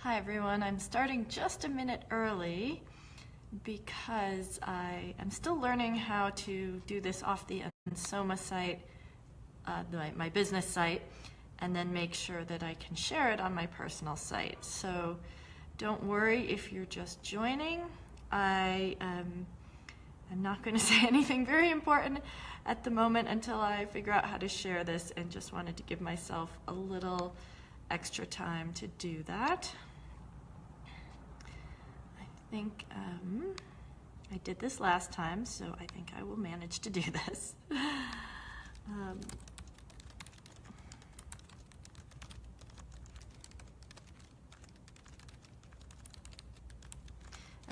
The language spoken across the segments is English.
Hi everyone, I'm starting just a minute early because I am still learning how to do this off the ENSOMA site, my business site, and then make sure that I can share it on my personal site. So don't worry if you're just joining. I'm not going to say anything very important at the moment until I figure out how to share this, and just wanted to give myself a little extra time to do that. I think I did this last time, so I think I will manage to do this.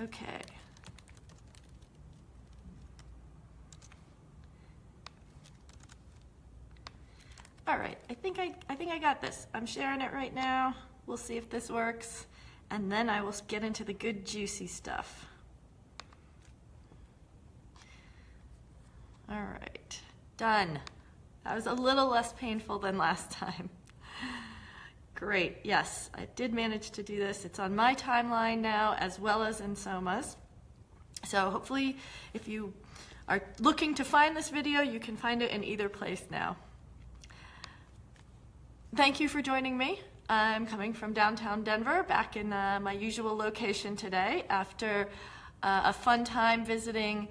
Okay. All right, I think I got this. I'm sharing it right now. We'll see if this works, and then I will get into the good juicy stuff. All right, done. That was a little less painful than last time. Great, yes, I did manage to do this. It's on my timeline now, as well as ENSOMA's. So hopefully, if you are looking to find this video, you can find it in either place now. Thank you for joining me. I'm coming from downtown Denver, back in my usual location today after a fun time visiting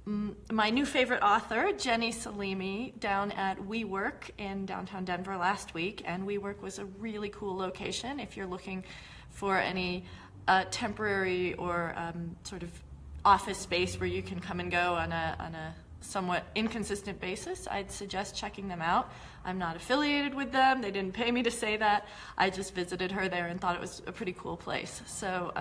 my new favorite author, Jenny Salimi, down at WeWork in downtown Denver last week. And WeWork was a really cool location if you're looking for any temporary or sort of office space where you can come and go on a somewhat inconsistent basis. I'd suggest checking them out. I'm not affiliated with them. They didn't pay me to say that. I just visited her there and thought it was a pretty cool place. So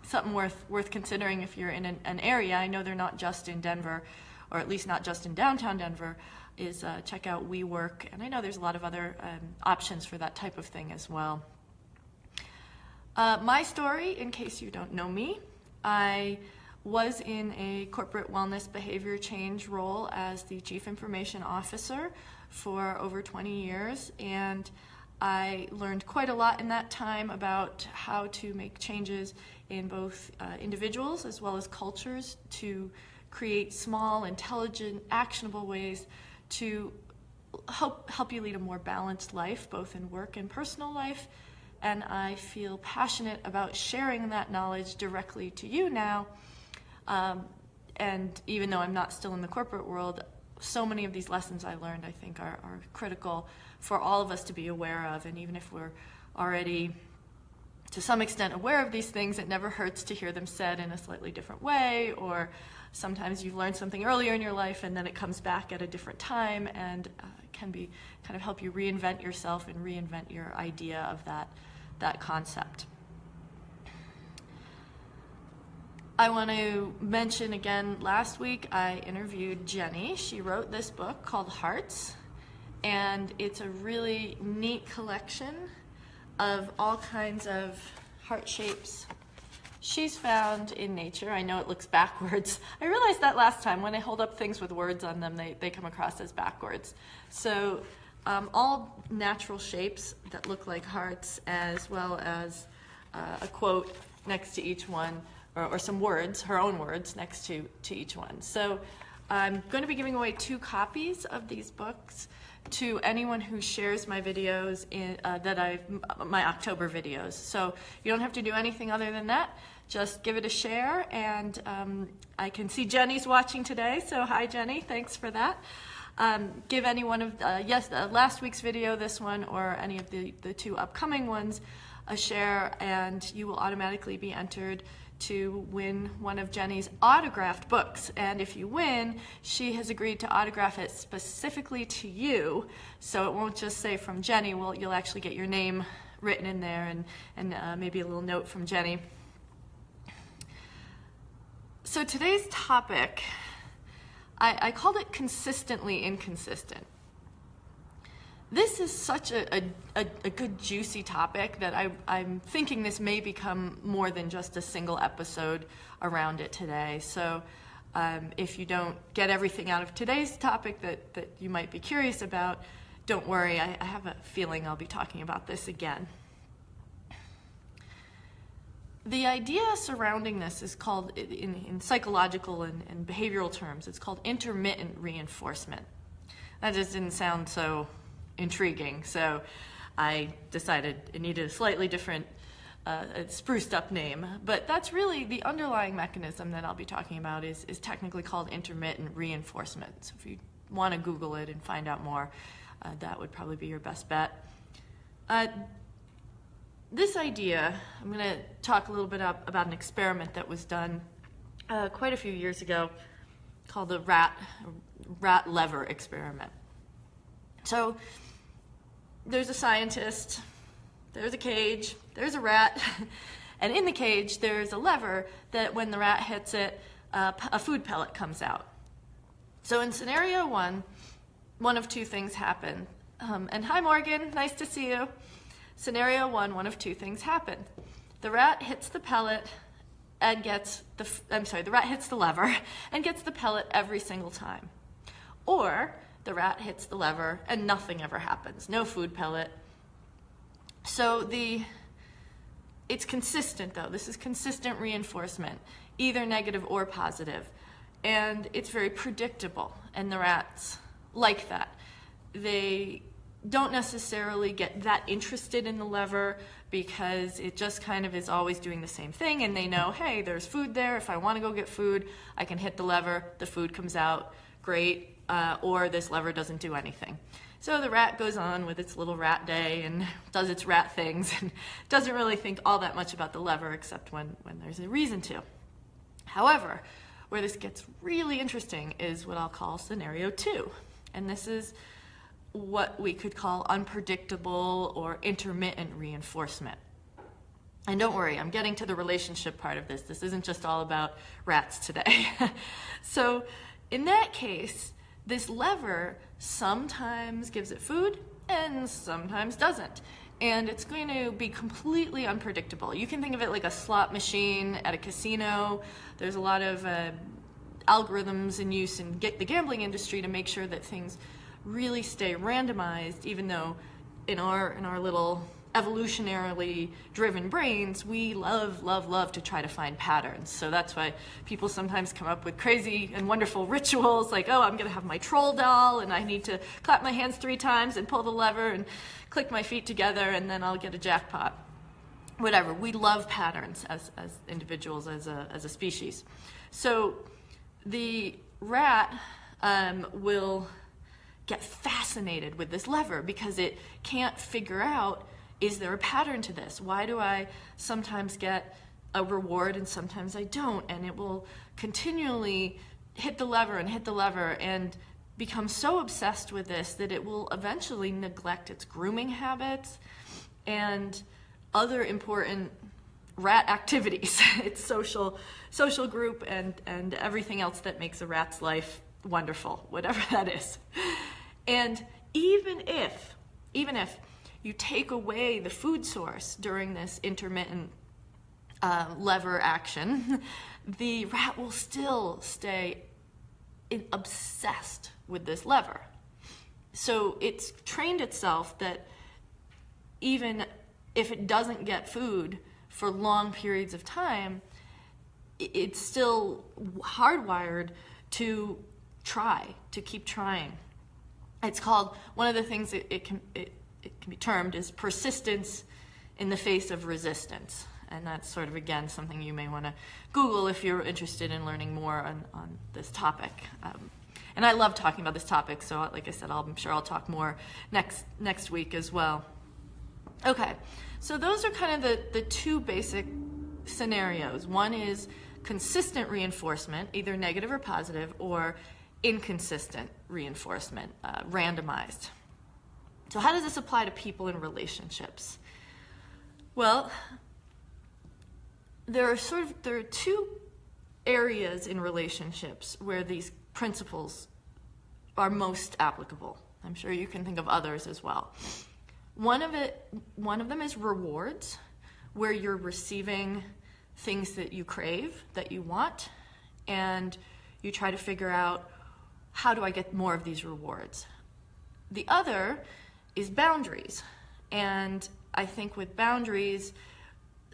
something worth considering if you're in an area. I know they're not just in Denver, or at least not just in downtown Denver, is check out WeWork. And I know there's a lot of other options for that type of thing as well. My story, in case you don't know me, I was in a corporate wellness behavior change role as the Chief Information Officer for over 20 years, and I learned quite a lot in that time about how to make changes in both individuals as well as cultures to create small, intelligent, actionable ways to help you lead a more balanced life, both in work and personal life. And I feel passionate about sharing that knowledge directly to you now. And even though I'm not still in the corporate world, so many of these lessons I learned, I think, are critical for all of us to be aware of. And even if we're already, to some extent, aware of these things, it never hurts to hear them said in a slightly different way, or sometimes you've learned something earlier in your life and then it comes back at a different time, and can be kind of help you reinvent yourself and reinvent your idea of that concept. I want to mention again, last week I interviewed Jenny. She wrote this book called Hearts, and it's a really neat collection of all kinds of heart shapes she's found in nature. I know it looks backwards. I realized that last time when I hold up things with words on them, they come across as backwards. So all natural shapes that look like hearts, as well as a quote next to each one, or some words, her own words, next to each one. So I'm going to be giving away 2 copies of these books to anyone who shares my videos my October videos. So you don't have to do anything other than that. Just give it a share, and I can see Jenny's watching today, so hi Jenny, thanks for that. Give any one of last week's video, this one, or any of the 2 upcoming ones a share, and you will automatically be entered to win one of Jenny's autographed books. And if you win, she has agreed to autograph it specifically to you, so it won't just say from Jenny. You'll actually get your name written in there, and maybe a little note from Jenny. So today's topic, I called it consistently inconsistent. This is such a good juicy topic that I'm thinking this may become more than just a single episode around it today. So if you don't get everything out of today's topic that you might be curious about, don't worry, I have a feeling I'll be talking about this again. The idea surrounding this is called, in psychological and behavioral terms, it's called intermittent reinforcement. That just didn't sound so intriguing, so I decided it needed a slightly different, spruced up name. But that's really the underlying mechanism that I'll be talking about is technically called intermittent reinforcement. So if you want to Google it and find out more, that would probably be your best bet. This idea, I'm going to talk a little bit about an experiment that was done quite a few years ago called the rat lever experiment. So there's a scientist, there's a cage, there's a rat, and in the cage there's a lever that when the rat hits it, a food pellet comes out. So in scenario one of two things happen. And hi Morgan, nice to see you. Scenario one of two things happen. The rat hits the pellet and gets the rat hits the lever and gets the pellet every single time. Or the rat hits the lever and nothing ever happens, no food pellet. So it's consistent though, this is consistent reinforcement, either negative or positive. And it's very predictable, and the rats like that. They don't necessarily get that interested in the lever because it just kind of is always doing the same thing, and they know, hey, there's food there. If I want to go get food, I can hit the lever, the food comes out, great, or this lever doesn't do anything. So the rat goes on with its little rat day and does its rat things and doesn't really think all that much about the lever except when there's a reason to. However, where this gets really interesting is what I'll call scenario 2, and this is what we could call unpredictable or intermittent reinforcement. And don't worry, I'm getting to the relationship part of this. This isn't just all about rats today. So in that case, this lever sometimes gives it food and sometimes doesn't. And it's going to be completely unpredictable. You can think of it like a slot machine at a casino. There's a lot of algorithms in use in the gambling industry to make sure that things really stay randomized, even though in our little evolutionarily driven brains, we love to try to find patterns. So that's why people sometimes come up with crazy and wonderful rituals like, oh, I'm gonna have my troll doll and I need to clap my hands 3 times and pull the lever and click my feet together and then I'll get a jackpot. Whatever, we love patterns as individuals, as a species. So the rat will get fascinated with this lever because it can't figure out, is there a pattern to this? Why do I sometimes get a reward and sometimes I don't? And it will continually hit the lever and become so obsessed with this that it will eventually neglect its grooming habits and other important rat activities, its social group and everything else that makes a rat's life wonderful, whatever that is. And even if you take away the food source during this intermittent lever action, the rat will still stay obsessed with this lever. So it's trained itself that even if it doesn't get food for long periods of time, it's still hardwired to keep trying. It's called, one of the things it can be termed is persistence in the face of resistance. And that's sort of, again, something you may want to Google if you're interested in learning more on this topic. And I love talking about this topic, so like I said, I'm sure I'll talk more next week as well. Okay, so those are kind of the 2 basic scenarios. One is consistent reinforcement, either negative or positive, or inconsistent reinforcement, randomized. So how does this apply to people in relationships? Well, there are 2 areas in relationships where these principles are most applicable. I'm sure you can think of others as well. One of them is rewards, where you're receiving things that you crave, that you want, and you try to figure out, how do I get more of these rewards? The other is boundaries. And I think with boundaries,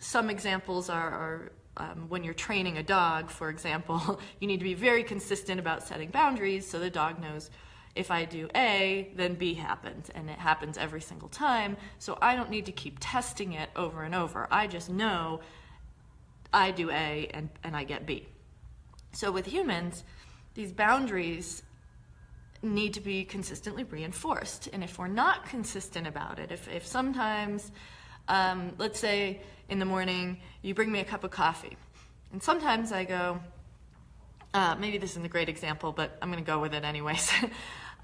some examples are when you're training a dog, for example, you need to be very consistent about setting boundaries so the dog knows if I do A, then B happens, and it happens every single time, so I don't need to keep testing it over and over. I just know I do A and I get B. So with humans, these boundaries need to be consistently reinforced, and if we're not consistent about it, if sometimes, let's say in the morning, you bring me a cup of coffee, and sometimes I go, maybe this isn't a great example, but I'm going to go with it anyways.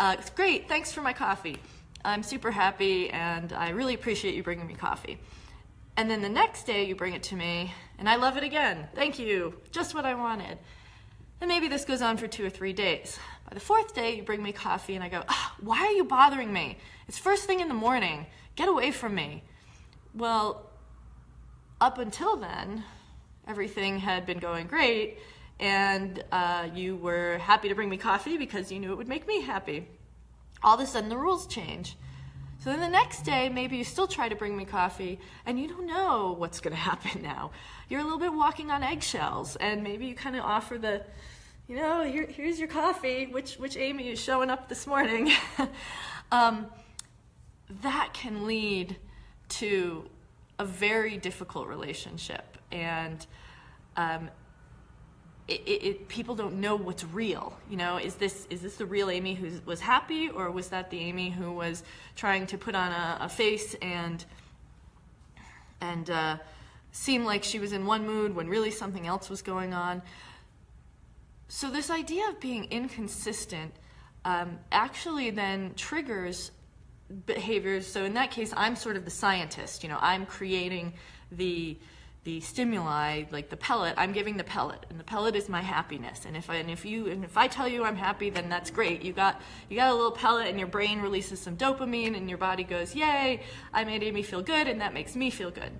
It's great, thanks for my coffee. I'm super happy and I really appreciate you bringing me coffee. And then the next day you bring it to me and I love it again. Thank you, just what I wanted. And maybe this goes on for 2 or 3 days. By the 4th day you bring me coffee and I go, why are you bothering me? It's first thing in the morning, get away from me. Well, up until then, everything had been going great, and you were happy to bring me coffee because you knew it would make me happy. All of a sudden the rules change. So then the next day, maybe you still try to bring me coffee, and you don't know what's going to happen now. You're a little bit walking on eggshells, and maybe you kind of offer the, here's your coffee, which Amy is showing up this morning. That can lead to a very difficult relationship, and people don't know what's real. Is this the real Amy who was happy, or was that the Amy who was trying to put on a face and seem like she was in one mood when really something else was going on? So this idea of being inconsistent actually then triggers behaviors. So in that case, I'm sort of the scientist. I'm creating the stimuli, like the pellet. I'm giving the pellet, and the pellet is my happiness. And if I tell you I'm happy, then that's great. You got a little pellet, and your brain releases some dopamine, and your body goes, "Yay! I made Amy feel good," and that makes me feel good.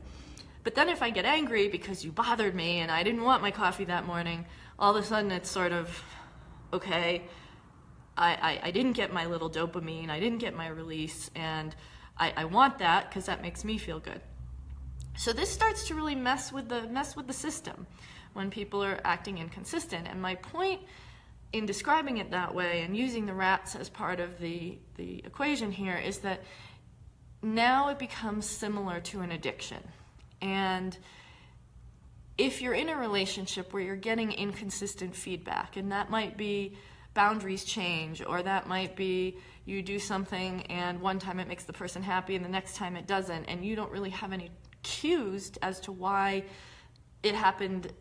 But then if I get angry because you bothered me and I didn't want my coffee that morning, all of a sudden it's sort of, okay, I didn't get my little dopamine, I didn't get my release, and I want that because that makes me feel good. So this starts to really mess with the system when people are acting inconsistent. And my point in describing it that way and using the rats as part of the equation here is that now it becomes similar to an addiction. And if you're in a relationship where you're getting inconsistent feedback, and that might be boundaries change, or that might be you do something and one time it makes the person happy and the next time it doesn't, and you don't really have any cues as to why it happened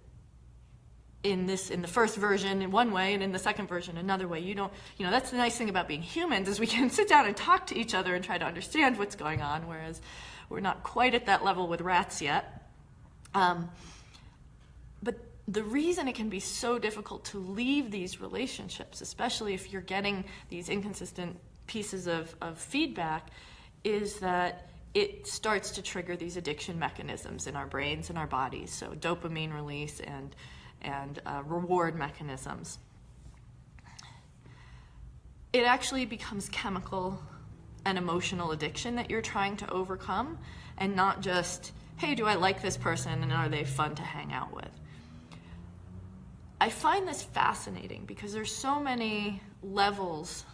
in the first version in one way and in the second version another way. That's the nice thing about being humans, is we can sit down and talk to each other and try to understand what's going on, whereas we're not quite at that level with rats yet. But the reason it can be so difficult to leave these relationships, especially if you're getting these inconsistent pieces of feedback, is that it starts to trigger these addiction mechanisms in our brains and our bodies. So dopamine release and reward mechanisms. It actually becomes chemical and emotional addiction that you're trying to overcome, and not just, hey, do I like this person and are they fun to hang out with? I find this fascinating because there's so many levels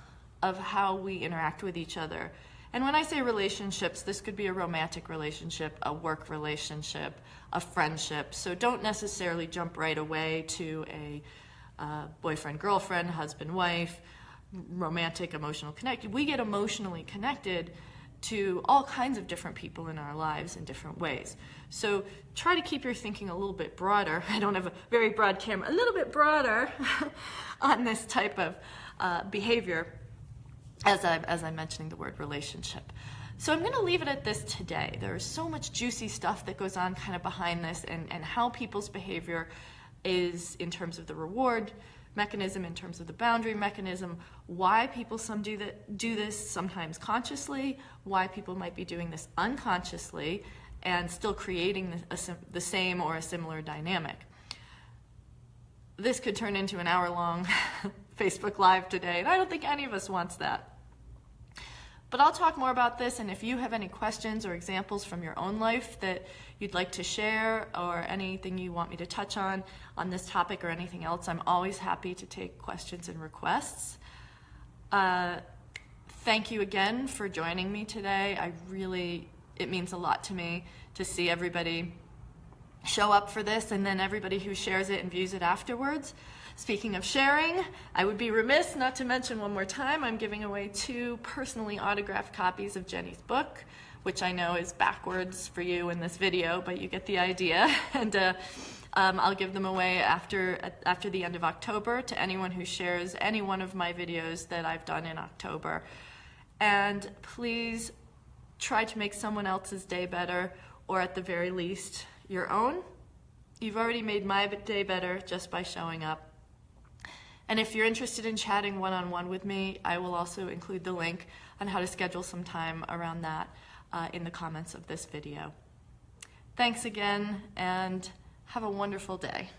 of how we interact with each other. And when I say relationships, this could be a romantic relationship, a work relationship, a friendship. So don't necessarily jump right away to a boyfriend, girlfriend, husband, wife, romantic, emotional connected. We get emotionally connected to all kinds of different people in our lives in different ways. So try to keep your thinking a little bit broader. I don't have a very broad camera, a little bit broader on this type of behavior as I'm mentioning the word relationship. So I'm going to leave it at this today. There is so much juicy stuff that goes on kind of behind this, and how people's behavior is in terms of the reward mechanism, in terms of the boundary mechanism, why people do this sometimes consciously, why people might be doing this unconsciously, and still creating the same or a similar dynamic. This could turn into an hour-long Facebook Live today, and I don't think any of us wants that. But I'll talk more about this, and if you have any questions or examples from your own life that you'd like to share, or anything you want me to touch on this topic or anything else, I'm always happy to take questions and requests. Thank you again for joining me today. It means a lot to me to see everybody show up for this, and then everybody who shares it and views it afterwards. Speaking of sharing, I would be remiss not to mention one more time, I'm giving away 2 personally autographed copies of Jenny's book, which I know is backwards for you in this video, but you get the idea. And I'll give them away after the end of October to anyone who shares any one of my videos that I've done in October. And please try to make someone else's day better, or at the very least, your own. You've already made my day better just by showing up. And if you're interested in chatting one-on-one with me, I will also include the link on how to schedule some time around that in the comments of this video. Thanks again, and have a wonderful day.